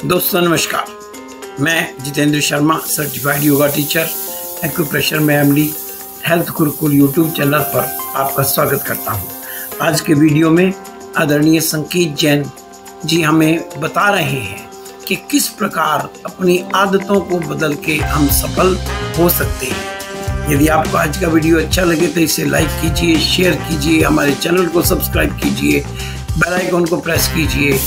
दोस्तों नमस्कार, मैं Jitendra Sharma, certified yoga teacher, acupressure में MD, health Gurukul YouTube channel पर आपका स्वागत करता हूं। आज के वीडियो में आदरणीय संकेत जैन जी हमें बता रहे हैं कि किस प्रकार अपनी आदतों को बदल के हम सफल हो सकते हैं। यदि आपको आज का वीडियो अच्छा लगे तो इसे लाइक कीजिए, शेयर कीजिए, हमारे चैनल को सब्सक्राइब कीजिए, बेल आइकन को प्रेस कीजिए,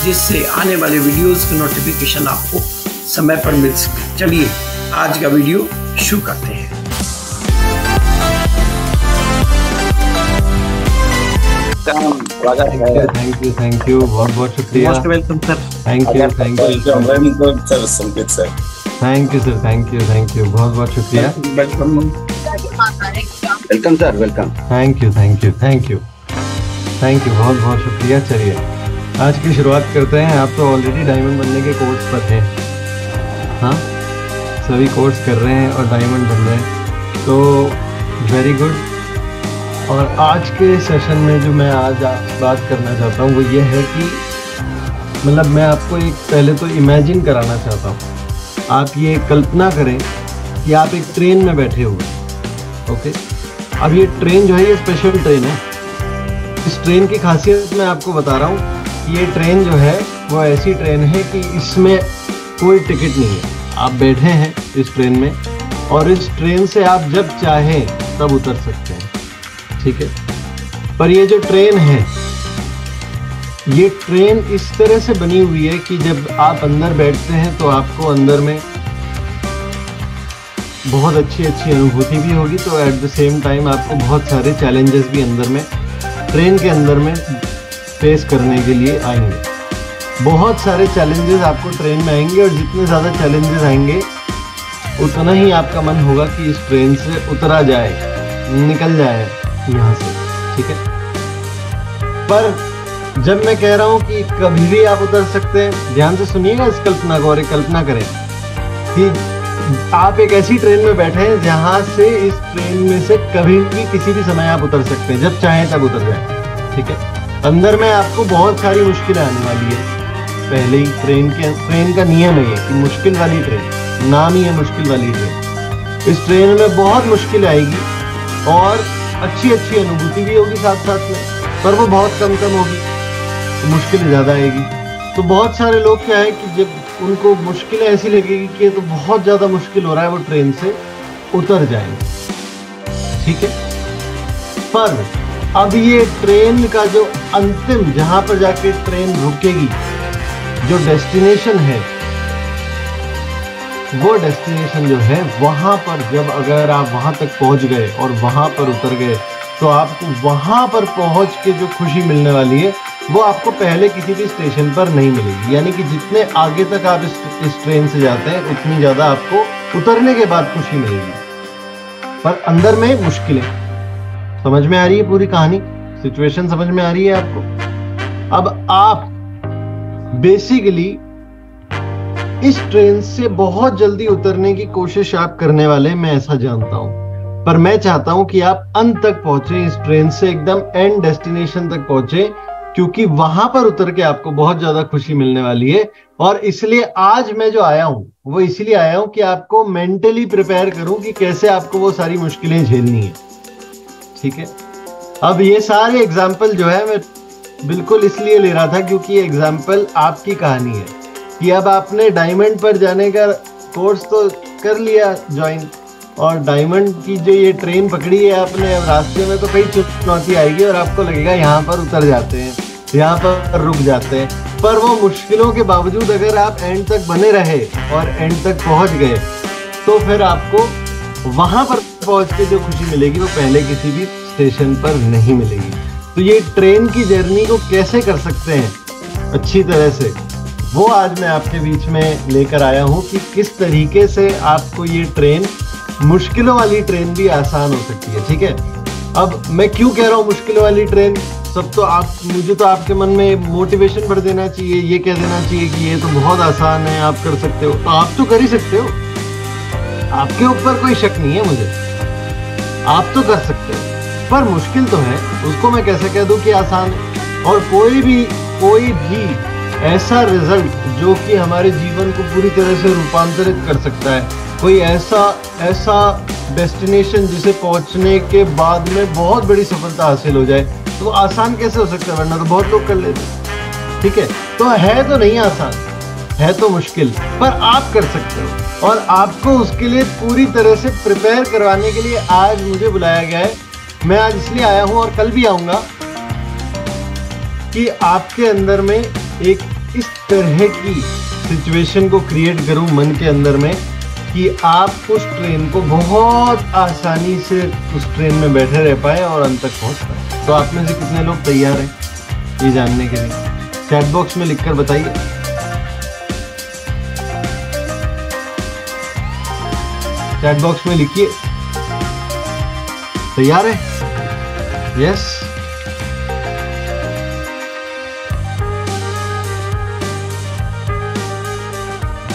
जिससे आने वाले वीडियोस के नोटिफिकेशन आपको समय पर मिल सके। चलिए आज का वीडियो शुरू करते हैं। थैंक यू बहुत बहुत शुक्रिया। Most welcome sir. Thank you very good sir Sanket sir. Thank you sir, thank you बहुत बहुत शुक्रिया। Welcome sir, welcome. Thank you बहुत बहुत शुक्रिया। चलिए आज की शुरुआत करते हैं। आप तो ऑलरेडी डायमंड बनने के कोर्स पर हैं, हाँ सभी कोर्स कर रहे हैं और डायमंड बन रहे हैं, तो वेरी गुड। और आज के सेशन में जो मैं आज बात करना चाहता हूँ वो ये है कि मतलब मैं आपको एक पहले तो इमेजिन कराना चाहता हूँ। आप ये कल्पना करें कि आप एक ट्रेन में बैठे हुए हैं, ओके। अब ये ट्रेन जो है ये स्पेशल ट्रेन है। इस ट्रेन की खासियत मैं आपको बता रहा हूँ कि ये ट्रेन जो है वो ऐसी ट्रेन है कि इसमें कोई टिकट नहीं है। आप बैठे हैं इस ट्रेन में और इस ट्रेन से आप जब चाहें तब उतर सकते हैं, ठीक है। पर ये जो ट्रेन है, ये ट्रेन इस तरह से बनी हुई है कि जब आप अंदर बैठते हैं तो आपको अंदर में बहुत अच्छी अनुभूति भी होगी, तो एट द सेम टाइम आपको बहुत सारे चैलेंजेस भी अंदर में ट्रेन के अंदर में फेस करने के लिए आएंगे। बहुत सारे चैलेंजेस आपको ट्रेन में आएंगे और जितने ज़्यादा चैलेंजेस आएंगे उतना ही आपका मन होगा कि इस ट्रेन से उतरा जाए, निकल जाए यहाँ से, ठीक है। पर जब मैं कह रहा हूँ कि कभी भी आप उतर सकते हैं, ध्यान से सुनिएगा इस कल्पना को और एक कल्पना करें कि आप एक ऐसी ट्रेन में बैठे हैं जहाँ से इस ट्रेन में से कभी भी किसी भी समय आप उतर सकते हैं, जब चाहें तब उतर जाए, ठीक है। अंदर में आपको बहुत सारी मुश्किलें आने वाली है। पहले ही ट्रेन का नियम है कि मुश्किल वाली ट्रेन, नाम ही है मुश्किल वाली ट्रेन। इस ट्रेन में बहुत मुश्किल आएगी और अच्छी अनुभूति भी होगी साथ साथ में, पर वो बहुत कम होगी, तो मुश्किल ज़्यादा आएगी। तो बहुत सारे लोग क्या है कि जब उनको मुश्किलें ऐसी लगेगी कि ये तो बहुत ज़्यादा मुश्किल हो रहा है, वो ट्रेन से उतर जाएंगे, ठीक है। पर अब ये ट्रेन का जो अंतिम, जहां पर जाके ट्रेन रुकेगी, जो डेस्टिनेशन है, वो डेस्टिनेशन जो है वहां पर जब अगर आप वहां तक पहुंच गए और वहां पर उतर गए तो आपको वहां पर पहुंच के जो खुशी मिलने वाली है वो आपको पहले किसी भी स्टेशन पर नहीं मिलेगी। यानी कि जितने आगे तक आप इस ट्रेन से जाते हैं उतनी ज़्यादा आपको उतरने के बाद खुशी मिलेगी, पर अंदर में मुश्किलें। समझ में आ रही है पूरी कहानी, सिचुएशन समझ में आ रही है आपको। अब आप बेसिकली इस ट्रेन से बहुत जल्दी उतरने की कोशिश आप करने वाले, मैं ऐसा जानता हूं, पर मैं चाहता हूं कि आप अंत तक पहुंचे, इस ट्रेन से एकदम एंड डेस्टिनेशन तक पहुंचे, क्योंकि वहां पर उतर के आपको बहुत ज्यादा खुशी मिलने वाली है। और इसलिए आज मैं जो आया हूं वो इसलिए आया हूं कि आपको मेंटली प्रिपेयर करूं कि कैसे आपको वो सारी मुश्किलें झेलनी है, ठीक है। अब ये सारे एग्जाम्पल जो है मैं बिल्कुल इसलिए ले रहा था क्योंकि ये एग्जाम्पल आपकी कहानी है कि अब आपने डायमंड पर जाने का कोर्स तो कर लिया ज्वाइन, और डायमंड की जो ये ट्रेन पकड़ी है आपने, अब रास्ते में तो कई चुनौती आएगी और आपको लगेगा यहाँ पर उतर जाते हैं, यहाँ पर रुक जाते हैं। पर वो मुश्किलों के बावजूद अगर आप एंड तक बने रहे और एंड तक पहुँच गए तो फिर आपको वहाँ पर पहुँच के जो खुशी मिलेगी वो पहले किसी भी स्टेशन पर नहीं मिलेगी। तो ये ट्रेन की जर्नी को कैसे कर सकते हैं अच्छी तरह से, वो आज मैं आपके बीच में लेकर आया हूँ कि किस तरीके से आपको ये ट्रेन, मुश्किलों वाली ट्रेन भी आसान हो सकती है, ठीक है। अब मैं क्यों कह रहा हूँ मुश्किलों वाली ट्रेन, सब तो मुझे तो आपके मन में मोटिवेशन भर देना चाहिए, ये कह देना चाहिए कि ये तो बहुत आसान है, आप कर सकते हो। तो आप तो कर ही सकते हो, आपके ऊपर कोई शक नहीं है मुझे, आप तो कर सकते हो। पर मुश्किल तो है, उसको मैं कैसे कह दूं कि आसान है। और कोई भी ऐसा रिजल्ट जो कि हमारे जीवन को पूरी तरह से रूपांतरित कर सकता है, कोई ऐसा डेस्टिनेशन जिसे पहुंचने के बाद में बहुत बड़ी सफलता हासिल हो जाए, तो आसान कैसे हो सकता है? वरना तो बहुत लोग कर लेते हैं। ठीक है, तो है तो नहीं आसान, है तो मुश्किल, पर आप कर सकते हो। और आपको उसके लिए पूरी तरह से प्रिपेयर करवाने के लिए आज मुझे बुलाया गया है। मैं आज इसलिए आया हूं और कल भी आऊंगा कि आपके अंदर में एक इस तरह की सिचुएशन को क्रिएट करूं मन के अंदर में कि आप उस ट्रेन को बहुत आसानी से उस ट्रेन में बैठे रह पाए और अंत तक पहुंच पाए। तो आप में से कितने लोग तैयार हैं ये जानने के लिए? चैट बॉक्स में लिखकर बताइए। चैट बॉक्स में लिखिए, तैयार है? यस।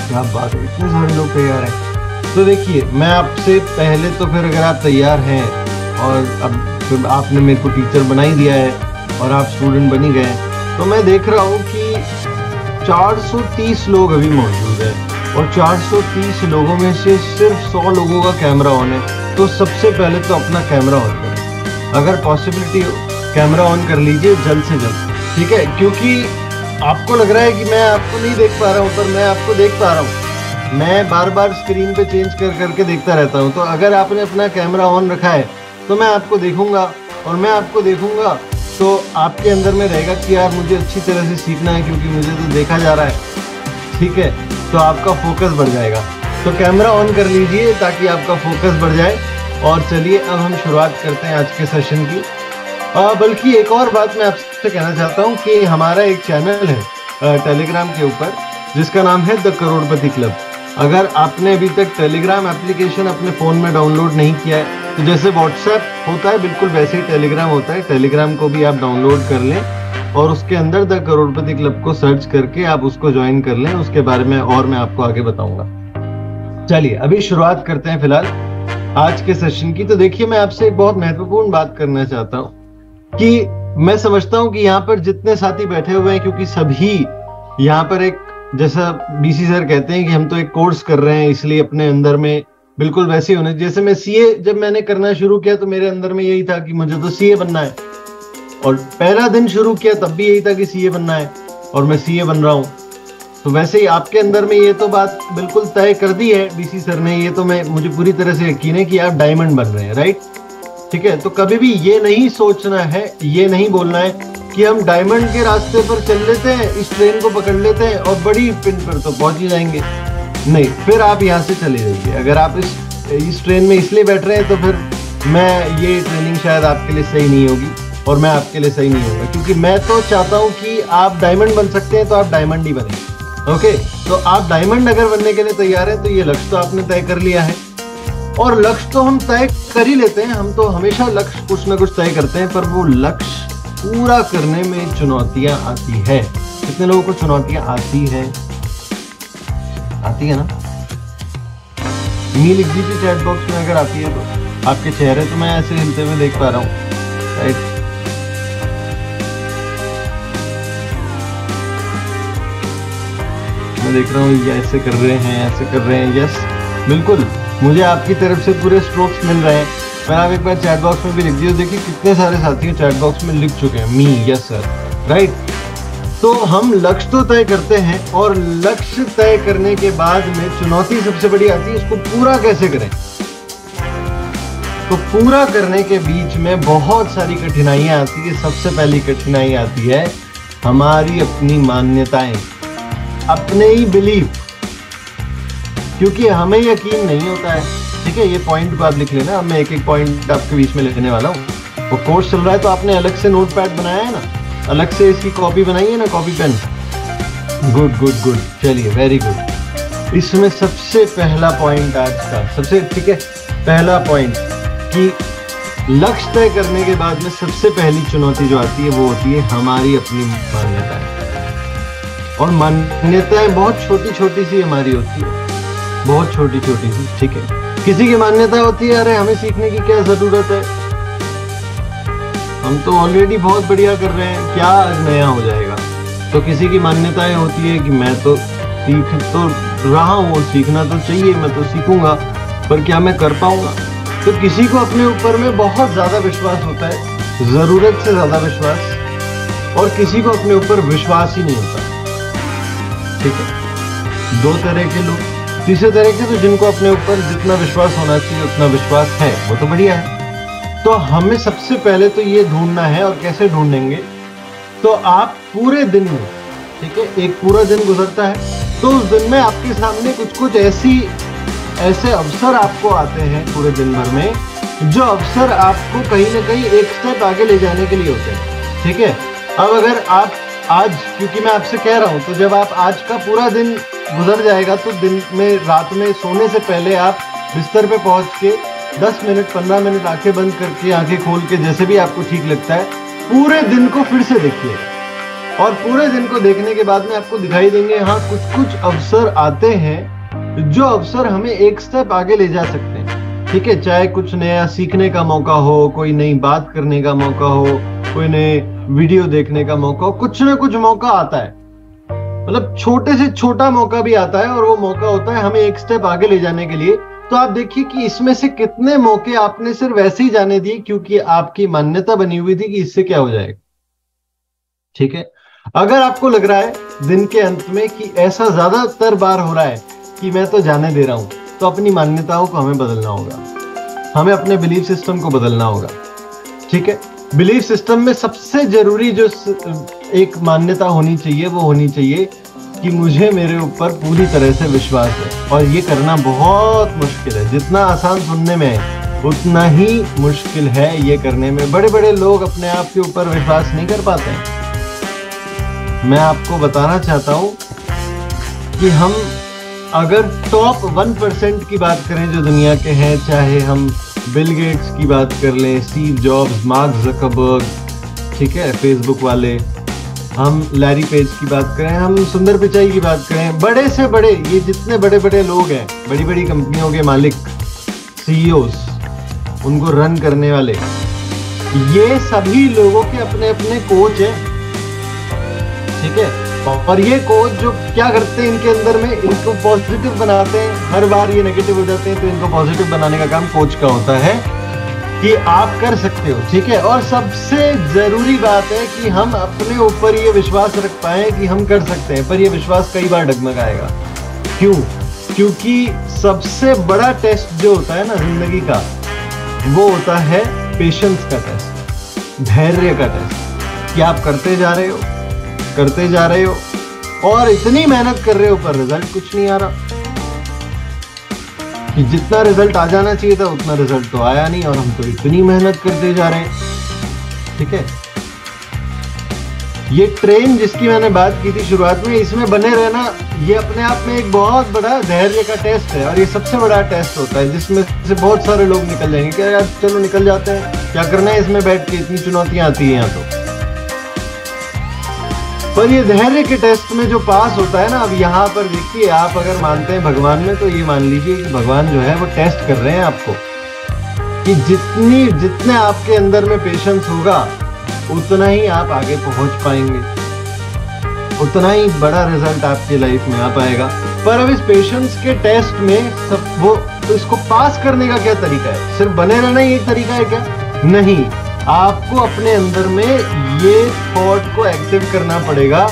क्या बात है, इतने सारे लोग तैयार हैं। तो देखिए, मैं आपसे पहले तो फिर अगर आप तैयार हैं और अब फिर आपने मेरे को टीचर बना ही दिया है और आप स्टूडेंट बन ही गए, तो मैं देख रहा हूँ कि 430 लोग अभी मौजूद हैं और 430 लोगों में से सिर्फ 100 लोगों का कैमरा ऑन है। तो सबसे पहले तो अपना कैमरा ऑन करें, अगर पॉसिबिलिटी हो कैमरा ऑन कर लीजिए जल्द से जल्द, ठीक है? क्योंकि आपको लग रहा है कि मैं आपको नहीं देख पा रहा हूँ, पर मैं आपको देख पा रहा हूँ। मैं बार बार स्क्रीन पे चेंज करके देखता रहता हूँ। तो अगर आपने अपना कैमरा ऑन रखा है तो मैं आपको देखूंगा, और मैं आपको देखूंगा तो आपके अंदर में रहेगा कि यार मुझे अच्छी तरह से सीखना है क्योंकि मुझे तो देखा जा रहा है। ठीक है, तो आपका फोकस बढ़ जाएगा। तो कैमरा ऑन कर लीजिए ताकि आपका फोकस बढ़ जाए। और चलिए अब हम शुरुआत करते हैं आज के सेशन की। बल्कि एक और बात मैं आपसे कहना चाहता हूँ कि हमारा एक चैनल है टेलीग्राम के ऊपर जिसका नाम है द करोड़पति क्लब। अगर आपने अभी तक टेलीग्राम एप्लीकेशन अपने फ़ोन में डाउनलोड नहीं किया है, तो जैसे व्हाट्सएप होता है बिल्कुल वैसे ही टेलीग्राम होता है। टेलीग्राम को भी आप डाउनलोड कर लें और उसके अंदर द करोड़पति क्लब को सर्च करके आप उसको ज्वाइन कर लें। उसके बारे में और मैं आपको आगे बताऊंगा। चलिए अभी शुरुआत करते हैं फिलहाल आज के सेशन की। तो देखिए, मैं आपसे एक बहुत महत्वपूर्ण बात करना चाहता हूँ कि मैं समझता हूँ कि यहाँ पर जितने साथी बैठे हुए हैं, क्योंकि सभी यहाँ पर एक, जैसा बीसी सर कहते हैं कि हम तो एक कोर्स कर रहे हैं, इसलिए अपने अंदर में बिल्कुल वैसे ही होने। जैसे मैं सीए जब मैंने करना शुरू किया तो मेरे अंदर में यही था कि मुझे तो सीए बनना है, और पहला दिन शुरू किया तब भी यही था कि सीए बनना है, और मैं सीए बन रहा हूँ। तो वैसे ही आपके अंदर में ये तो बात बिल्कुल तय कर दी है बीसी सर ने, ये तो मुझे पूरी तरह से यकीन है कि आप डायमंड बन रहे हैं, राइट? ठीक है, तो कभी भी ये नहीं सोचना है, ये नहीं बोलना है कि हम डायमंड के रास्ते पर चल लेते हैं, इस ट्रेन को पकड़ लेते हैं और बड़ी पिन पर तो पहुंच ही जाएंगे। नहीं, फिर आप यहाँ से चले जाइए। अगर आप इस ट्रेन में इसलिए बैठ रहे हैं तो फिर ये ट्रेनिंग शायद आपके लिए सही नहीं होगी और मैं आपके लिए सही नहीं होगा, क्योंकि मैं तो चाहता हूँ कि आप डायमंड बन सकते हैं तो आप डायमंड ही बने। ओके, तो आप डायमंड अगर बनने के लिए तैयार है तो ये लक्ष्य तो आपने तय कर लिया है, और लक्ष्य तो हम तय कर ही लेते हैं। हम तो हमेशा लक्ष्य कुछ ना कुछ तय करते हैं, पर वो लक्ष्य पूरा करने में चुनौतियां आती है। कितने लोगों को चुनौतियां आती है? आती है ना? मी लिख दीजिए चैट बॉक्स में अगर आती है तो। आपके चेहरे तो मैं ऐसे हिलते हुए देख पा रहा हूँ, राइट? मैं देख रहा हूँ ये ऐसे कर रहे हैं, ऐसे कर रहे हैं। यस, बिल्कुल, मुझे आपकी तरफ से पूरे स्ट्रोक्स मिल रहे हैं। पर आप एक बार चैट बॉक्स में भी लिख दीजिए। देखिए कितने सारे साथी चैट बॉक्स में लिख चुके हैं मी, यस सर, राइट? तो हम लक्ष्य तो तय करते हैं, और लक्ष्य तय करने के बाद में चुनौती सबसे बड़ी आती है, इसको पूरा कैसे करें। तो पूरा करने के बीच में बहुत सारी कठिनाइयां आती है। सबसे पहली कठिनाई आती है हमारी अपनी मान्यताएं, अपने ही बिलीफ, क्योंकि हमें यकीन नहीं होता है। ठीक है, ये पॉइंट को आप लिख लेना। अब मैं एक एक पॉइंट आपके बीच में लिखने वाला हूँ। वो कोर्स चल रहा है तो आपने अलग से नोट पैड बनाया है ना, अलग से इसकी कॉपी बनाई है ना, copy pen. Good good good, चलिए वेरी गुड। इसमें सबसे पहला पॉइंट आज का, सबसे ठीक है, पहला पॉइंट कि लक्ष्य तय करने के बाद में सबसे पहली चुनौती जो आती है वो होती है हमारी अपनी मान्यताएं। और मान्यताएं बहुत छोटी छोटी सी हमारी होती है, बहुत छोटी छोटी सी। ठीक है, किसी की मान्यता होती है अरे हमें सीखने की क्या जरूरत है, हम तो ऑलरेडी बहुत बढ़िया कर रहे हैं, क्या आज नया हो जाएगा। तो किसी की मान्यताएं होती है कि मैं तो सीख तो रहा हूँ और सीखना तो चाहिए, मैं तो सीखूंगा, पर क्या मैं कर पाऊंगा? तो किसी को अपने ऊपर में बहुत ज्यादा विश्वास होता है, जरूरत से ज्यादा विश्वास, और किसी को अपने ऊपर विश्वास ही नहीं होता। ठीक है, दो तरह के लोग। तीसरे तरह के तो जिनको अपने ऊपर जितना विश्वास होना चाहिए उतना विश्वास है, वो तो बढ़िया है। तो हमें सबसे पहले तो ये ढूंढना है, और कैसे ढूंढेंगे? तो आप पूरे दिन में, ठीक है, एक पूरा दिन गुजरता है तो उस दिन में आपके सामने कुछ कुछ ऐसे अवसर आपको आते हैं पूरे दिन भर में, जो अवसर आपको कहीं ना कहीं एक स्टेप आगे ले जाने के लिए होते हैं। ठीक है, अब अगर आप आज, क्योंकि मैं आपसे कह रहा हूं, तो जब आप आज का पूरा दिन गुजर जाएगा तो दिन में, रात में सोने से पहले आप बिस्तर पे पहुंच के 10 मिनट 15 मिनट आंखें बंद करके, आंखें खोल के, जैसे भी आपको ठीक लगता है, पूरे दिन को फिर से देखिएगा। और पूरे दिन को देखने के बाद में आपको दिखाई देंगे, हाँ, कुछ कुछ अवसर आते हैं जो अवसर हमें एक स्टेप आगे ले जा सकते हैं। ठीक है, चाहे कुछ नया सीखने का मौका हो, कोई नई बात करने का मौका हो, कोई नए वीडियो देखने का मौका हो, कुछ ना कुछ मौका आता है। मतलब छोटे से छोटा मौका भी आता है, और वो मौका होता है हमें एक स्टेप आगे ले जाने के लिए। तो आप देखिए कि इसमें से कितने मौके आपने सिर्फ वैसे ही जाने दिए क्योंकि आपकी मान्यता बनी हुई थी कि इससे क्या हो जाएगा। ठीक है, अगर आपको लग रहा है दिन के अंत में कि ऐसा ज्यादातर बार हो रहा है कि मैं तो जाने दे रहा हूं, तो अपनी मान्यताओं को हमें बदलना होगा, हमें अपने बिलीफ सिस्टम को बदलना होगा। ठीक है, बिलीफ सिस्टम में सबसे जरूरी जो एक मान्यता होनी चाहिए वो होनी चाहिए कि मुझे मेरे ऊपर पूरी तरह से विश्वास है। और ये करना बहुत मुश्किल है, जितना आसान सुनने में है उतना ही मुश्किल है ये करने में। बड़े बड़े लोग अपने आप के ऊपर विश्वास नहीं कर पाते हैं। मैं आपको बताना चाहता हूं कि हम अगर टॉप 1% की बात करें जो दुनिया के हैं, चाहे हम बिल गेट्स की बात कर लें, स्टीव जॉब्स, मार्क ज़करबर्ग, ठीक है, फेसबुक वाले, हम लैरी पेज की बात करें, हम सुंदर पिचाई की बात करें, बड़े से बड़े, ये जितने बड़े बड़े लोग हैं, बड़ी बड़ी कंपनियों के मालिक, सीईओज, उनको रन करने वाले, ये सभी लोगों के अपने अपने कोच हैं। ठीक है, और ये कोच जो क्या करते हैं इनके अंदर में, इनको पॉजिटिव बनाते हैं। हर बार ये नेगेटिव हो जाते हैं तो इनको पॉजिटिव बनाने का काम कोच का होता है कि आप कर सकते हो। ठीक है, और सबसे जरूरी बात है कि हम अपने ऊपर ये विश्वास रख पाए कि हम कर सकते हैं, पर ये विश्वास कई बार डगमगाएगा। क्यों? क्योंकि सबसे बड़ा टेस्ट जो होता है ना जिंदगी का, वो होता है पेशेंस का टेस्ट, धैर्य का टेस्ट, कि आप करते जा रहे हो और इतनी मेहनत कर रहे हो पर रिजल्ट कुछ नहीं आ रहा, कि जितना रिजल्ट आ जाना चाहिए था उतना रिजल्ट तो आया नहीं, और हम तो इतनी मेहनत करते जा रहे हैं। ठीक है, ये ट्रेन जिसकी मैंने बात की थी शुरुआत में, इसमें बने रहना ये अपने आप में एक बहुत बड़ा धैर्य का टेस्ट है, और ये सबसे बड़ा टेस्ट होता है जिसमें से बहुत सारे लोग निकल जाएंगे कि यार चलो निकल जाते हैं, क्या करना है इसमें बैठ के, इतनी चुनौतियां आती है यहाँ तो। पर ये धैर्य के टेस्ट में जो पास होता है ना, अब यहाँ पर देखिए, आप अगर मानते हैं भगवान में, तो ये मान लीजिए कि भगवान जो है वो टेस्ट कर रहे हैं आपको, कि जितने आपके अंदर में पेशेंस होगा उतना ही आप आगे पहुंच पाएंगे, उतना ही बड़ा रिजल्ट आपकी लाइफ में आ पाएगा। पर अब इस पेशेंस के टेस्ट में सब वो, तो इसको पास करने का क्या तरीका है? सिर्फ बने रहना ही एक तरीका है क्या? नहीं, आपको अपने अंदर में ये थॉट को एक्टिव करना पड़ेगा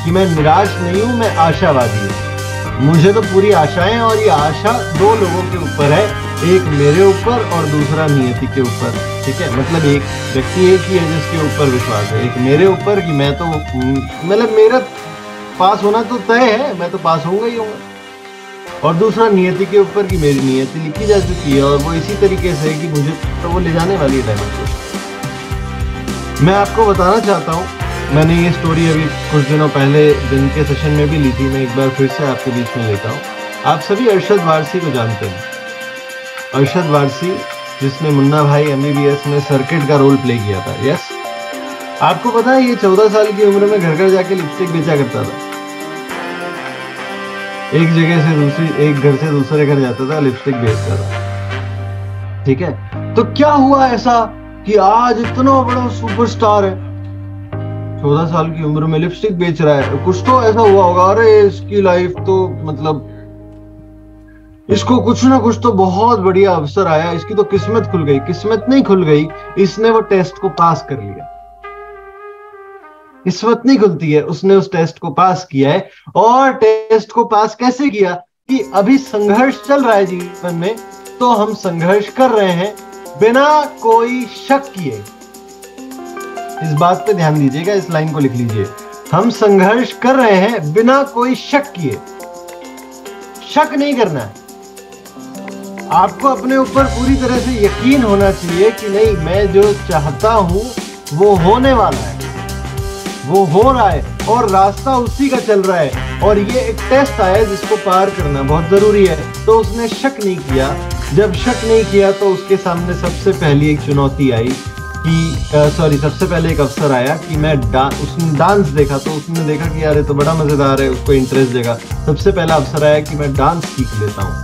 कि मैं निराश नहीं हूं, मैं आशावादी हूं। मुझे तो पूरी आशाएं, और ये आशा दो लोगों के ऊपर है, एक मेरे ऊपर और दूसरा नियति के ऊपर। ठीक है, मतलब एक व्यक्ति एक ही है जिसके ऊपर विश्वास है, एक मेरे ऊपर कि मैं तो, मतलब मेरा पास होना तो तय है, मैं तो पास होऊंगा ही होऊंगा, और दूसरा नियति के ऊपर कि मेरी नियति लिखी जा चुकी है और वो इसी तरीके से है कि मुझे तो वो ले जाने वाली है डायमंड को। मैं आपको बताना चाहता हूँ, मैंने ये स्टोरी अभी कुछ दिनों पहले दिन के सेशन में भी ली थी, मैं एक बार फिर से आपके बीच में लेता हूँ। आप सभी अरशद वारसी को जानते हैं, अरशद वारसी जिसने मुन्ना भाई MBBS में सर्किट का रोल प्ले किया था। यस, आपको पता है ये 14 साल की उम्र में घर घर जाके लिपस्टिक बेचा करता था, एक जगह से दूसरी, एक घर से दूसरे घर जाता था, लिपस्टिक बेचता था। ठीक है, तो क्या हुआ ऐसा कि आज इतना बड़ा सुपरस्टार है, 14 साल की उम्र में लिपस्टिक बेच रहा है, कुछ तो ऐसा हुआ होगा, अरे इसकी लाइफ तो मतलब इसको कुछ ना कुछ तो बहुत बढ़िया अवसर आया, इसकी तो किस्मत खुल गई। किस्मत नहीं खुल गई, इसने वो टेस्ट को पास कर लिया। किस्मत नहीं खुलती है, उसने उस टेस्ट को पास किया है। और टेस्ट को पास कैसे किया कि अभी संघर्ष चल रहा है जीवन में, तो हम संघर्ष कर रहे हैं बिना कोई शक किए। इस बात पे ध्यान दीजिएगा, इस लाइन को लिख लीजिए, हम संघर्ष कर रहे हैं बिना कोई शक किए। शक नहीं करना है, आपको अपने ऊपर पूरी तरह से यकीन होना चाहिए कि नहीं, मैं जो चाहता हूं वो होने वाला है, वो हो रहा है और रास्ता उसी का चल रहा है। और ये एक टेस्ट आया जिसको पार करना बहुत जरूरी है। तो उसने शक नहीं किया। जब शक नहीं किया तो उसके सामने सबसे पहली एक चुनौती आई कि सबसे पहले एक अवसर आया कि मैं उसने डांस देखा, तो उसने देखा कि यार ये तो बड़ा मजेदार है, उसको इंटरेस्ट देगा। सबसे पहला अवसर आया कि मैं डांस सीख लेता हूँ।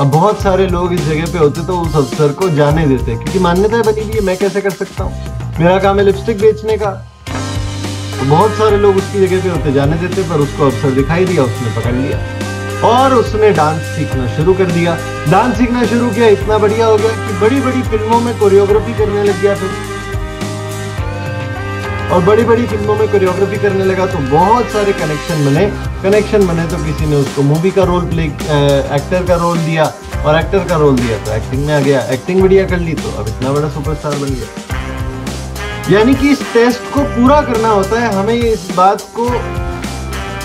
अब बहुत सारे लोग इस जगह पे होते तो उस अवसर को जाने देते, क्योंकि मान्यता बनी हुई है मैं कैसे कर सकता हूँ, मेरा काम है लिपस्टिक बेचने का। तो बहुत सारे लोग उसकी जगह पे होते, जाने देते, पर उसको अवसर दिखाई दिया, उसने पकड़ लिया और उसने डांस सीखना शुरू कर दिया। डांस सीखना शुरू किया, इतना बढ़िया हो गया कि बड़ी बड़ी फिल्मों में कोरियोग्राफी करने लग गया फिर। और बड़ी बड़ी फिल्मों में कोरियोग्राफी करने लगा तो बहुत सारे कनेक्शन बने तो किसी ने उसको मूवी का रोल प्ले, एक्टर का रोल दिया, और एक्टर का रोल दिया तो एक्टिंग में आ गया, एक्टिंग बढ़िया कर ली तो अब इतना बड़ा सुपरस्टार बन गया। यानी कि इस टेस्ट को पूरा करना होता है, हमें इस बात को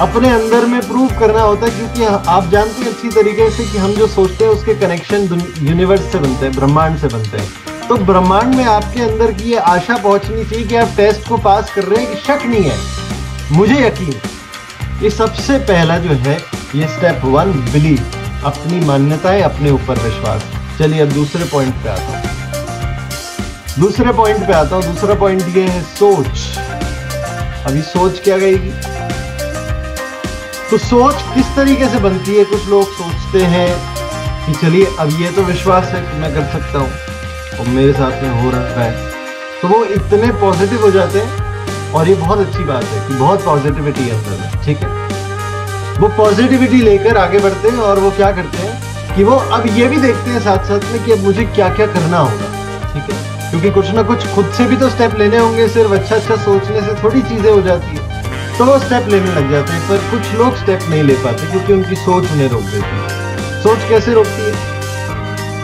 अपने अंदर में प्रूव करना होता है, क्योंकि आप जानते हैं अच्छी तरीके से कि हम जो सोचते हैं उसके कनेक्शन यूनिवर्स से बनते हैं, ब्रह्मांड से बनते हैं। तो ब्रह्मांड में आपके अंदर की ये आशा पहुंचनी चाहिए कि आप टेस्ट को पास कर रहे हैं, कि शक नहीं है, मुझे यकीन। ये सबसे पहला जो है ये स्टेप 1, बिलीव, अपनी मान्यताएं, अपने ऊपर विश्वास। चलिए अब दूसरे पॉइंट पे आता हूं। दूसरा पॉइंट ये है सोच। अभी सोच क्या गई? तो सोच किस तरीके से बनती है? कुछ लोग सोचते हैं कि चलिए अब ये तो विश्वास है कि मैं कर सकता हूँ और मेरे साथ में हो रहा है, तो वो इतने पॉजिटिव हो जाते हैं। और ये बहुत अच्छी बात है कि बहुत पॉजिटिविटी है अंदर में, ठीक है। वो पॉजिटिविटी लेकर आगे बढ़ते हैं और वो क्या करते हैं कि वो अब ये भी देखते हैं साथ साथ में कि अब मुझे क्या क्या करना होगा, ठीक है। क्योंकि कुछ ना कुछ खुद से भी तो स्टेप लेने होंगे, सिर्फ अच्छा सोचने से थोड़ी चीजें हो जाती है। तो वो स्टेप लेने लग जाते हैं, पर कुछ लोग स्टेप नहीं ले पाते क्योंकि उनकी सोच उन्हें रोक देती है। सोच कैसे रोकती है?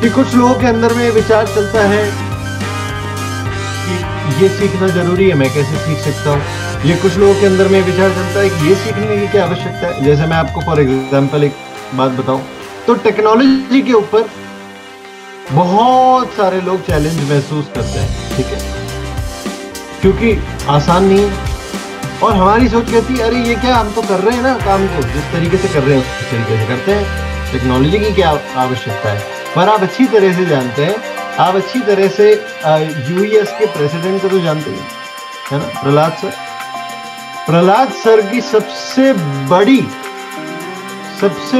कि कुछ लोगों के अंदर में विचार चलता है कि ये सीखना जरूरी है, मैं कैसे सीख सकता हूँ। ये कुछ लोगों के अंदर में विचार चलता है कि ये सीखने की क्या आवश्यकता है। जैसे मैं आपको फॉर एग्जांपल एक बात बताऊं, तो टेक्नोलॉजी के ऊपर बहुत सारे लोग चैलेंज महसूस करते हैं, ठीक है, क्योंकि आसान नहीं है। और हमारी सोच कहती है अरे ये क्या, हम तो कर रहे हैं ना काम को, जिस तरीके से कर रहे हैं उस तरीके से करते हैं, टेक्नोलॉजी की क्या आवश्यकता है। पर आप अच्छी तरह से जानते हैं, आप अच्छी तरह से यूएस के प्रेसिडेंट को तो जानते हैं, है ना, प्रहलाद सर की सबसे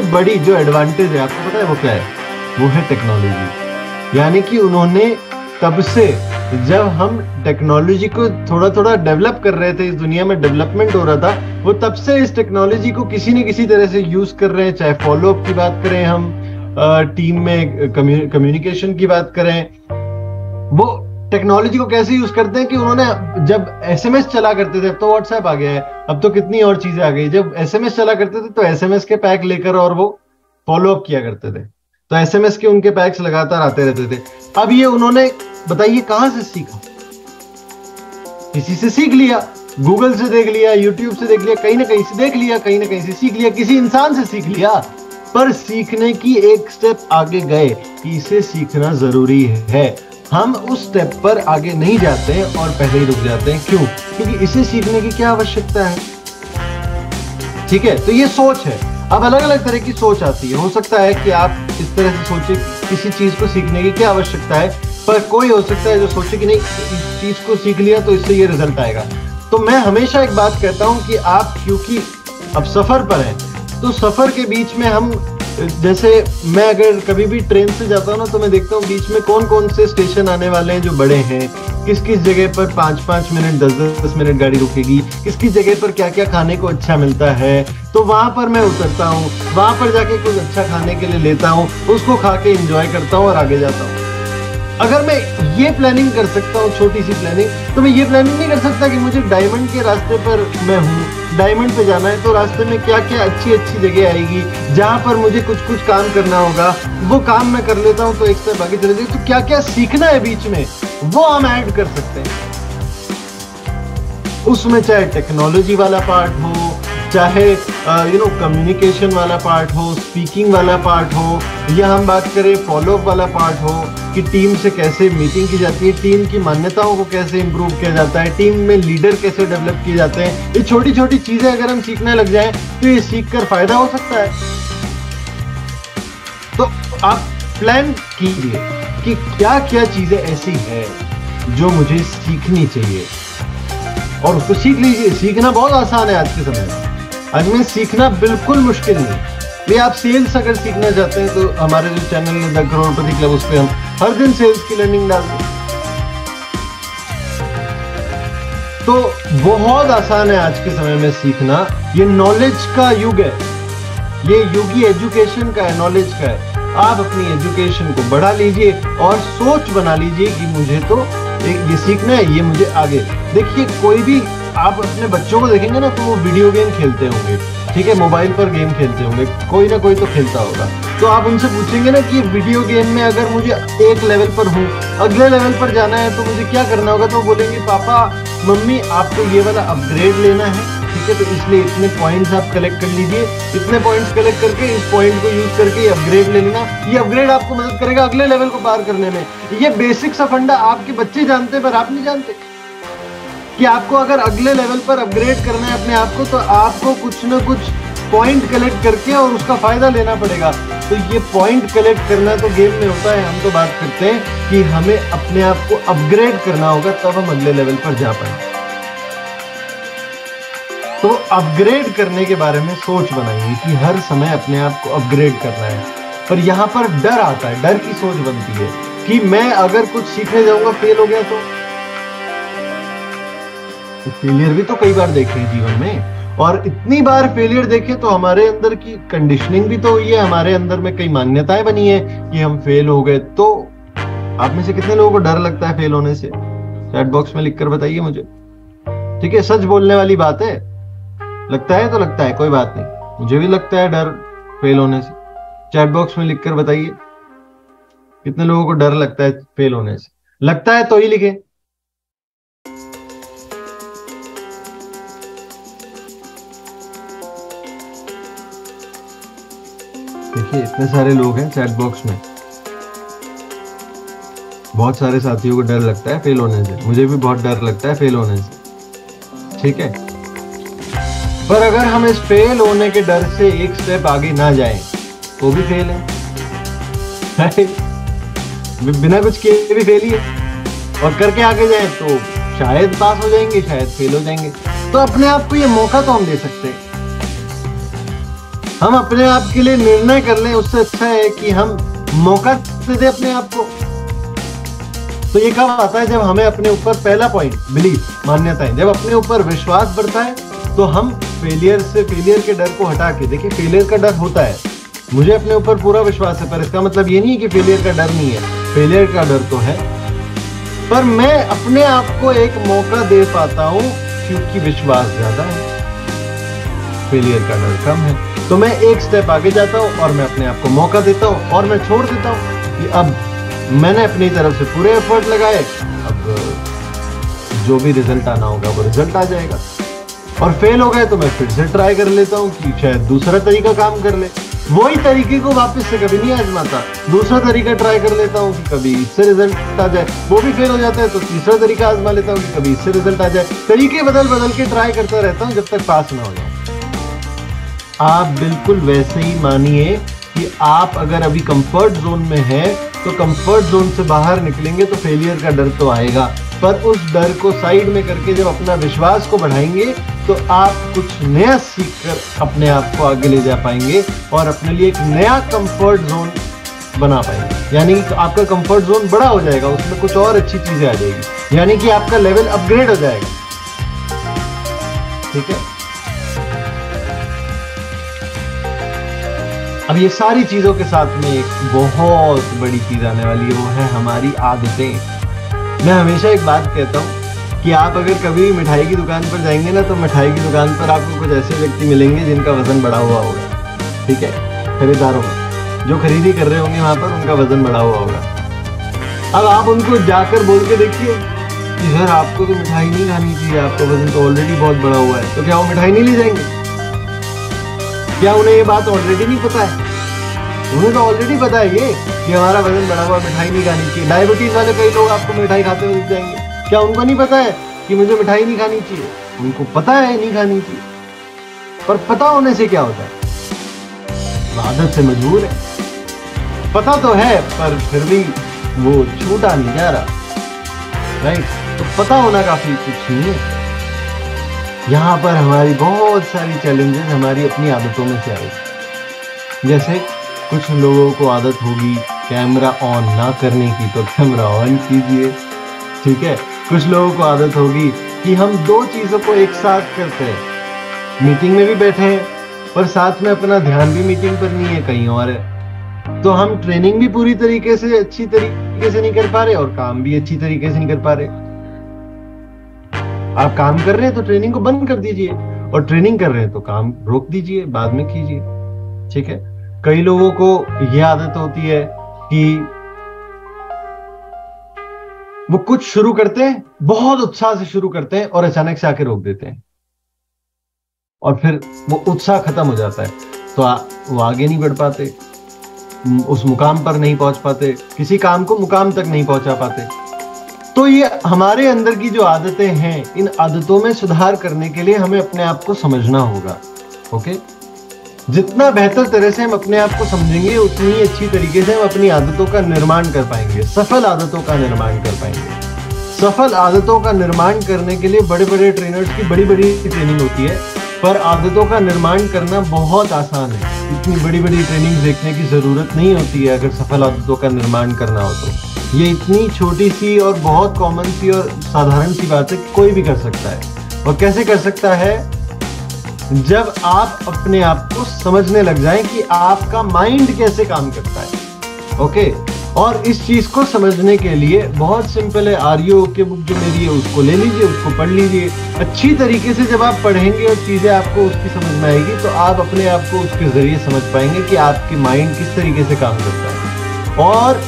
बड़ी जो एडवांटेज है आपको पता है वो क्या है? वो है टेक्नोलॉजी। यानी कि उन्होंने तब से, जब हम टेक्नोलॉजी को थोड़ा थोड़ा डेवलप कर रहे थे, इस दुनिया में डेवलपमेंट हो रहा था, वो तब से इस टेक्नोलॉजी को किसी न किसी तरह से यूज कर रहे हैं। चाहे फॉलो अप की बात करें, हम टीम में कम्युनिकेशन की बात करें, वो टेक्नोलॉजी को कैसे यूज करते हैं कि उन्होंने जब एसएमएस चला करते थे, अब तो व्हाट्सएप आ गया है, अब तो कितनी और चीजें आ गई। जब एसएमएस चला करते थे तो एसएमएस के पैक लेकर और वो फॉलो अप किया करते थे, तो एसएमएस के उनके पैक्स लगातार आते रहते थे। अब ये उन्होंने, बताइए कहां से सीखा? किसी से सीख लिया, गूगल से देख लिया, यूट्यूब से देख लिया, कहीं ना कहीं से देख लिया, कहीं ना कहीं से सीख लिया, किसी इंसान से सीख लिया। पर सीखने की एक स्टेप आगे गए कि इसे सीखना जरूरी है। हम उस स्टेप पर आगे नहीं जाते हैं और पहले ही रुक जाते हैं। क्यों? क्योंकि इसे सीखने की क्या आवश्यकता है, ठीक है। तो ये सोच है। अब अलग अलग तरह की सोच आती है। हो सकता है कि आप इस तरह से सोचे किसी चीज को सीखने की क्या आवश्यकता है, पर कोई हो सकता है जो सोचे कि नहीं, इस चीज को सीख लिया तो इससे ये रिजल्ट आएगा। तो मैं हमेशा एक बात कहता हूं कि आप क्योंकि अब सफर पर हैं, तो सफर के बीच में हम जैसे मैं अगर कभी भी ट्रेन से जाता हूँ ना, तो मैं देखता हूँ बीच में कौन कौन से स्टेशन आने वाले हैं जो बड़े हैं, किस किस जगह पर 5-5 मिनट 10-10 मिनट गाड़ी रुकेगी, किस किस जगह पर क्या क्या खाने को अच्छा मिलता है, तो वहां पर मैं उतरता हूँ, वहां पर जाके कुछ अच्छा खाने के लिए लेता हूँ, उसको खा के एंजॉय करता हूँ और आगे जाता हूँ। अगर मैं ये प्लानिंग कर सकता हूँ, छोटी सी प्लानिंग, तो मैं ये प्लानिंग नहीं कर सकता कि मुझे डायमंड के रास्ते पर मैं हूँ, डायमंड पे जाना है, तो रास्ते में क्या क्या अच्छी अच्छी जगह आएगी जहां पर मुझे कुछ कुछ काम करना होगा, वो काम मैं कर लेता हूँ तो एक स्टेप आगे चले जाए। तो क्या क्या सीखना है बीच में, वो हम ऐड कर सकते हैं उसमें, चाहे टेक्नोलॉजी वाला पार्ट हो, चाहे कम्युनिकेशन वाला पार्ट हो, स्पीकिंग वाला पार्ट हो, या हम बात करें फॉलोअप वाला पार्ट हो कि टीम से कैसे मीटिंग की जाती है, टीम की मान्यताओं को कैसे इंप्रूव किया जाता है, टीम में लीडर कैसे डेवलप किए जाते हैं। ये छोटी छोटी चीजें अगर हम सीखने लग जाएं तो ये सीख कर फायदा हो सकता है। तो आप प्लान कीजिए कि क्या क्या चीजें ऐसी है जो मुझे सीखनी चाहिए और उसको सीख लीजिए। सीखना बहुत आसान है आज के समय में, आज में सीखना बिल्कुल मुश्किल नहीं। ये आप सेल्स अगर सीखना चाहते हैं तो हमारे जो चैनल है द करोड़पति क्लब, उस पर हम हर दिन सेल्स की लर्निंग डालते हैं। तो बहुत आसान है आज के समय में सीखना। ये नॉलेज का युग है, ये युग ही एजुकेशन का है, नॉलेज का है। आप अपनी एजुकेशन को बढ़ा लीजिए और सोच बना लीजिए कि मुझे तो ये सीखना है, ये मुझे आगे। देखिए कोई भी आप अपने बच्चों को देखेंगे ना तो वो वीडियो गेम खेलते होंगे, ठीक है, मोबाइल पर गेम खेलते होंगे, कोई ना कोई तो खेलता होगा। तो आप उनसे पूछेंगे ना कि वीडियो गेम में अगर मुझे एक लेवल पर हूँ, अगले लेवल पर जाना है तो मुझे क्या करना होगा, तो बोलेंगे पापा मम्मी आपको ये वाला अपग्रेड लेना है, ठीक है, तो इसलिए इतने पॉइंट्स आप कलेक्ट कर लीजिए, इतने पॉइंट्स कलेक्ट करके इस पॉइंट को यूज करके ये अपग्रेड ले लेना। ये अपग्रेड आपको मदद करेगा अगले लेवल को पार करने में। ये बेसिक सा फंडा आपके बच्चे जानते हैं पर आप नहीं जानते कि आपको अगर अगले लेवल पर अपग्रेड करना है अपने आप को, तो आपको कुछ ना कुछ पॉइंट कलेक्ट करके और उसका फायदा लेना पड़ेगा। तो ये पॉइंट कलेक्ट करना तो गेम में होता है, हम तो बात करते हैं कि हमें अपने आप को अपग्रेड करना होगा, तब हम अगले लेवल पर जा पाएंगे। तो अपग्रेड करने के बारे में सोच बनाइए कि हर समय अपने आप को अपग्रेड करना है। पर यहाँ पर डर आता है, डर की सोच बनती है कि मैं अगर कुछ सीखने जाऊंगा फेल हो गया तो फेलियर भी तो कई बार देखे जीवन में, और इतनी बार फेलियर देखे तो हमारे अंदर की कंडीशनिंग भी तो हुई है, हमारे अंदर में कई मान्यताएं बनी है कि हम फेल हो गए। तो आप में से कितने लोगों को डर लगता है फेल होने से? चैट बॉक्स में लिखकर बताइए मुझे, ठीक है। सच बोलने वाली बात है, लगता है तो लगता है, कोई बात नहीं, मुझे भी लगता है डर फेल होने से। चैट बॉक्स में लिखकर बताइए कितने लोगों को डर लगता है फेल होने से। लगता है तो ही लिखें। देखिए इतने सारे लोग हैं चैट बॉक्स में, बहुत सारे साथियों को डर लगता है फेल होने से, मुझे भी बहुत डर लगता है फेल होने से, ठीक है। पर अगर हम इस फेल होने के डर से एक स्टेप आगे ना जाएं तो भी फेल है बिना कुछ किए भी फेल ही है, और करके आगे जाएं तो शायद पास हो जाएंगे, शायद फेल हो जाएंगे। तो अपने आप को ये मौका तो हम दे सकते हैं, हम अपने आप के लिए निर्णय कर लें, उससे अच्छा है कि हम मौका दे दें अपने आप को। तो ये कब आता है? जब हमें अपने ऊपर, पहला पॉइंट बिलीफ, मान्यताएं, जब अपने ऊपर विश्वास बढ़ता है तो हम फेलियर के डर को हटा के, देखिए फेलियर का डर होता है, मुझे अपने ऊपर पूरा विश्वास है, पर इसका मतलब ये नहीं है कि फेलियर का डर नहीं है, फेलियर का डर तो है, पर मैं अपने आप को एक मौका दे पाता हूं क्योंकि विश्वास ज्यादा है, फेलियर का डर कम है। तो मैं एक स्टेप आगे जाता हूं और मैं अपने आप को मौका देता हूं और मैं छोड़ देता हूं कि अब मैंने अपनी तरफ से पूरे एफर्ट लगाए, अब जो भी रिजल्ट आना होगा वो रिजल्ट आ जाएगा। और फेल हो गए तो मैं फिर से ट्राई कर लेता हूं कि शायद दूसरा तरीका काम कर ले, वही तरीके को वापस से कभी नहीं आजमाता, दूसरा तरीका ट्राई कर लेता हूं कि कभी इससे रिजल्ट आ जाए, वो भी फेल हो जाता है तो तीसरा तरीका आजमा लेता हूं कि कभी इससे रिजल्ट आ जाए। तरीके बदल बदल के ट्राई करता रहता हूं जब तक पास ना हो जाए। आप बिल्कुल वैसे ही मानिए कि आप अगर अभी कंफर्ट जोन में है तो कंफर्ट जोन से बाहर निकलेंगे तो फेलियर का डर तो आएगा, पर उस डर को साइड में करके जब अपना विश्वास को बढ़ाएंगे तो आप कुछ नया सीखकर अपने आप को आगे ले जा पाएंगे और अपने लिए एक नया कंफर्ट जोन बना पाएंगे। यानी कि आपका कंफर्ट जोन बड़ा हो जाएगा, उसमें कुछ और अच्छी चीजें आ जाएगी, यानी कि आपका लेवल अपग्रेड हो जाएगा। ठीक है, अब ये सारी चीजों के साथ में एक बहुत बड़ी चीज आने वाली है, वो है हमारी आदतें। मैं हमेशा एक बात कहता हूँ कि आप अगर कभी मिठाई की दुकान पर जाएंगे ना, तो मिठाई की दुकान पर आपको कुछ ऐसे व्यक्ति मिलेंगे जिनका वजन बढ़ा हुआ होगा। ठीक है, खरीदारों में जो खरीदी कर रहे होंगे वहां पर उनका वजन बढ़ा हुआ होगा। अब आप उनको जाकर बोल के देखिए कि सर आपको तो मिठाई नहीं खानी चाहिए, आपका वजन तो ऑलरेडी बहुत बड़ा हुआ है, तो क्या वो मिठाई नहीं ले जाएंगे? क्या उन्हें ये बात ऑलरेडी नहीं पता है? उन्हें तो ऑलरेडी पता है ये कि हमारा वजन बढ़ा हुआ, मिठाई नहीं खानी चाहिए। डायबिटीज वाले कई लोग आपको मिठाई खाते हुए दिख जाएंगे, क्या उनको नहीं पता है कि मुझे मिठाई नहीं खानी चाहिए? उनको पता है नहीं खानी चाहिए, पर पता होने से क्या होता है? आदत से मजबूर है। पता तो है पर फिर भी वो छूटा नहीं जा रहा, राइट? तो पता होना काफी कुछ नहीं है। यहाँ पर हमारी बहुत सारी चैलेंजेस हमारी अपनी आदतों में से आएगी। जैसे कुछ लोगों को आदत होगी कैमरा ऑन ना करने की, तो कैमरा ऑन कीजिए। ठीक है, कुछ लोगों को आदत होगी कि हम दो चीजों को एक साथ करते हैं, मीटिंग में भी बैठे हैं पर साथ में अपना ध्यान भी मीटिंग पर नहीं है, कहीं और है। तो हम ट्रेनिंग भी पूरी तरीके से अच्छी तरीके से नहीं कर पा रहे और काम भी अच्छी तरीके से नहीं कर पा रहे। आप काम कर रहे हैं तो ट्रेनिंग को बंद कर दीजिए, और ट्रेनिंग कर रहे हैं तो काम रोक दीजिए, बाद में कीजिए। ठीक है, कई लोगों को यह आदत होती है कि वो कुछ शुरू करते हैं, बहुत उत्साह से शुरू करते हैं और अचानक से आके रोक देते हैं, और फिर वो उत्साह खत्म हो जाता है, तो वो आगे नहीं बढ़ पाते, उस मुकाम पर नहीं पहुंच पाते, किसी काम को मुकाम तक नहीं पहुंचा पाते। तो ये हमारे अंदर की जो आदतें हैं, इन आदतों में सुधार करने के लिए हमें अपने आप को समझना होगा। ओके, जितना बेहतर तरह से हम अपने आप को समझेंगे, उतनी ही अच्छी तरीके से हम अपनी आदतों का निर्माण कर पाएंगे, सफल आदतों का निर्माण कर पाएंगे। सफल आदतों का निर्माण करने के लिए बड़े बड़े ट्रेनर्स की बड़ी बड़ी ट्रेनिंग होती है, पर आदतों का निर्माण करना बहुत आसान है। इतनी बड़ी बड़ी ट्रेनिंग देखने की जरूरत नहीं होती है अगर सफल आदतों का निर्माण करना हो तो। ये इतनी छोटी सी और बहुत कॉमन सी और साधारण सी बात है, कोई भी कर सकता है। और कैसे कर सकता है? जब आप अपने आप को समझने लग जाएं कि आपका माइंड कैसे काम करता है। ओके, और इस चीज को समझने के लिए बहुत सिंपल है, आर्यो की बुक जो मेरी है उसको ले लीजिए, उसको पढ़ लीजिए। अच्छी तरीके से जब आप पढ़ेंगे और चीजें आपको उसकी समझ में आएगी, तो आप अपने आप को उसके जरिए समझ पाएंगे कि आपकी माइंड किस तरीके से काम करता है। और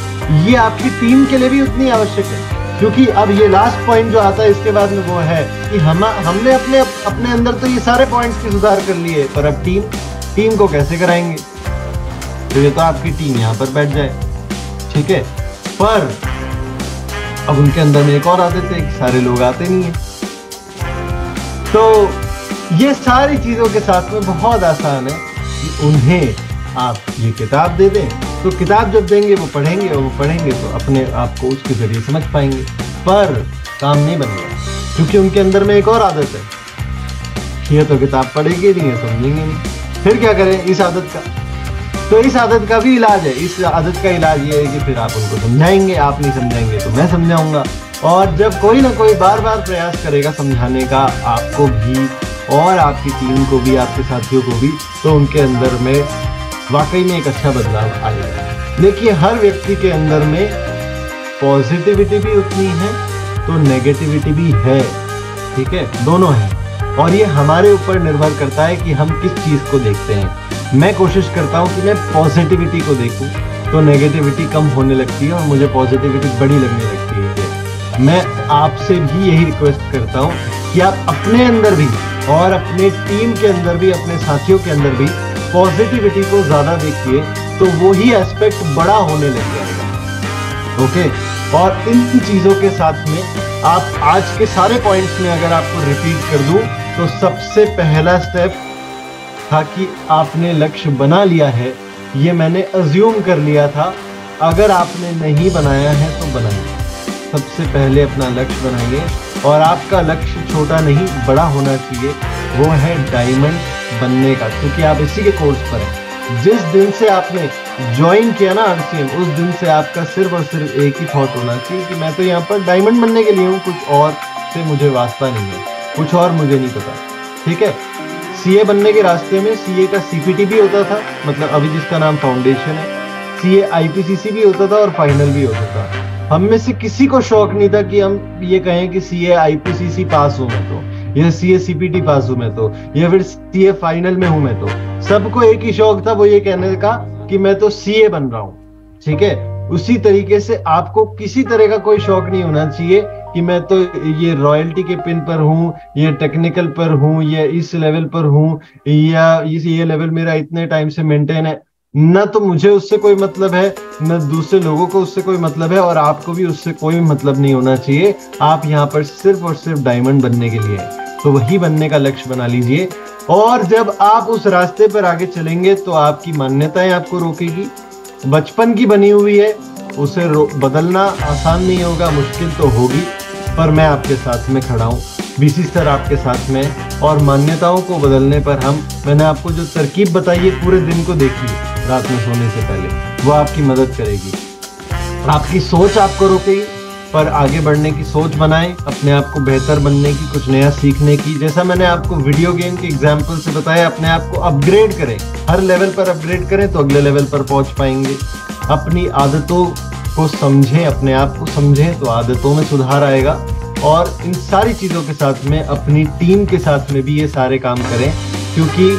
ये आपकी टीम के लिए भी उतनी आवश्यक है, क्योंकि अब ये लास्ट पॉइंट जो आता है इसके बाद में वो है कि हमने अपने अंदर तो ये सारे पॉइंट्स की सुधार कर लिए, पर अब टीम को कैसे कराएंगे? तो ये तो आपकी टीम यहाँ पर बैठ जाए, ठीक है, पर अब उनके अंदर में एक और आदत है कि सारे लोग आते नहीं है। तो ये सारी चीजों के साथ में बहुत आसान है कि उन्हें आप ये किताब दे दें, तो किताब जब देंगे वो पढ़ेंगे, और वो पढ़ेंगे तो अपने आप को उसके जरिए समझ पाएंगे, पर काम नहीं बनेगा, क्योंकि उनके अंदर में एक और आदत है, ये तो किताब पढ़ेंगे नहीं है, समझेंगे नहीं, फिर क्या करें इस आदत का? तो इस आदत का भी इलाज है। इस आदत का इलाज ये है कि फिर आप उनको समझाएंगे, आप नहीं समझाएंगे तो मैं समझाऊंगा। और जब कोई ना कोई बार बार प्रयास करेगा समझाने का आपको भी और आपकी टीम को भी, आपके साथियों को भी, तो उनके अंदर में वाकई में एक अच्छा बदलाव आएगा। देखिए, हर व्यक्ति के अंदर में पॉजिटिविटी भी उतनी है तो नेगेटिविटी भी है, ठीक है, दोनों है। और ये हमारे ऊपर निर्भर करता है कि हम किस चीज को देखते हैं। मैं कोशिश करता हूँ कि मैं पॉजिटिविटी को देखूं, तो नेगेटिविटी कम होने लगती है और मुझे पॉजिटिविटी बड़ी लगने लगती है। मैं आपसे भी यही रिक्वेस्ट करता हूँ कि आप अपने अंदर भी और अपने टीम के अंदर भी, अपने साथियों के अंदर भी पॉजिटिविटी को ज्यादा देखिए, तो वो ही एस्पेक्ट बड़ा होने लग जाएगा। ओके, और इन चीजों के साथ में आप आज के सारे पॉइंट्स में अगर आपको रिपीट कर दूं, तो सबसे पहला स्टेप था कि आपने लक्ष्य बना लिया है। ये मैंने अज्यूम कर लिया था, अगर आपने नहीं बनाया है तो बनाइए। सबसे पहले अपना लक्ष्य बनाइए, और आपका लक्ष्य छोटा नहीं बड़ा होना चाहिए। वो है डायमंड बनने का, क्योंकि आप इसी के कोर्स पर हैं। जिस दिन से आपने ज्वाइन किया ना RCM, उस दिन से आपका सिर्फ और सिर्फ एक ही थॉट होना चाहिए कि मैं तो यहाँ पर डायमंड बनने के लिए हूँ, कुछ और से मुझे वास्ता नहीं है, कुछ और मुझे नहीं पता। ठीक है, CA बनने के रास्ते में CA का CPT भी होता था, मतलब अभी जिसका नाम फाउंडेशन है, CA IPCC भी होता था और फाइनल भी होता था। हम में से किसी को शौक नहीं था कि हम ये कहें कि CA IPCC पास हूं मैं तो, या CA CPT पास हूं मैं तो, या फिर CA फाइनल में हूं मैं तो। सबको एक ही शौक था, वो ये कहने का कि मैं तो CA बन रहा हूं। ठीक है, उसी तरीके से आपको किसी तरह का कोई शौक नहीं होना चाहिए कि मैं तो ये रॉयल्टी के पिन पर हूँ, ये टेक्निकल पर हूँ, या इस लेवल पर हूँ, या ये लेवल मेरा इतने टाइम से मेंटेन है। न तो मुझे उससे कोई मतलब है, न दूसरे लोगों को उससे कोई मतलब है, और आपको भी उससे कोई मतलब नहीं होना चाहिए। आप यहाँ पर सिर्फ और सिर्फ डायमंड बनने के लिए हैं, तो वही बनने का लक्ष्य बना लीजिए। और जब आप उस रास्ते पर आगे चलेंगे तो आपकी मान्यताएं आपको रोकेगी, बचपन की बनी हुई है, उसे बदलना आसान नहीं होगा, मुश्किल तो होगी, पर मैं आपके साथ में खड़ा हूँ, BC सर आपके साथ में। और मान्यताओं को बदलने पर मैंने आपको जो तरकीब बताई है, पूरे दिन को देखिए रात में सोने से पहले, वो आपकी मदद करेगी। आपकी सोच आपको रोकेगी, पर आगे बढ़ने की सोच बनाएं, अपने आप को बेहतर बनने की, कुछ नया सीखने की। जैसा मैंने आपको वीडियो गेम के एग्जाम्पल से बताया, अपने आप को अपग्रेड करें, हर लेवल पर अपग्रेड करें तो अगले लेवल पर पहुंच पाएंगे। अपनी आदतों को समझें, अपने आप को समझें तो आदतों में सुधार आएगा। और इन सारी चीज़ों के साथ में अपनी टीम के साथ में भी ये सारे काम करें, क्योंकि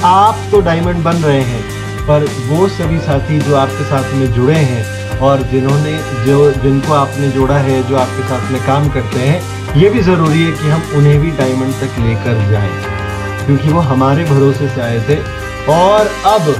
आप तो डायमंड बन रहे हैं, पर वो सभी साथी जो आपके साथ में जुड़े हैं और जिनको आपने जोड़ा है, जो आपके साथ में काम करते हैं, ये भी ज़रूरी है कि हम उन्हें भी डायमंड तक लेकर जाएं, क्योंकि वो हमारे भरोसे से आए थे। और अब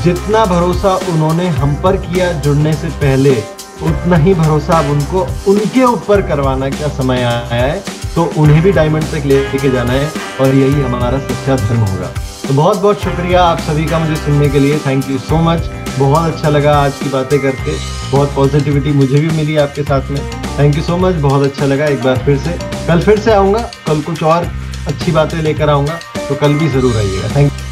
जितना भरोसा उन्होंने हम पर किया जुड़ने से पहले, उतना ही भरोसा अब उनको उनके ऊपर करवाना का समय आया है। तो उन्हें भी डायमंड तक लेके जाना है, और यही हमारा सच्चा धर्म होगा। तो बहुत बहुत शुक्रिया आप सभी का मुझे सुनने के लिए। Thank you so much. बहुत अच्छा लगा आज की बातें करके, बहुत पॉजिटिविटी मुझे भी मिली आपके साथ में। थैंक यू सो मच, बहुत अच्छा लगा। एक बार फिर से कल फिर से आऊँगा, कल कुछ और अच्छी बातें लेकर आऊँगा, तो कल भी ज़रूर आइएगा। Thank you.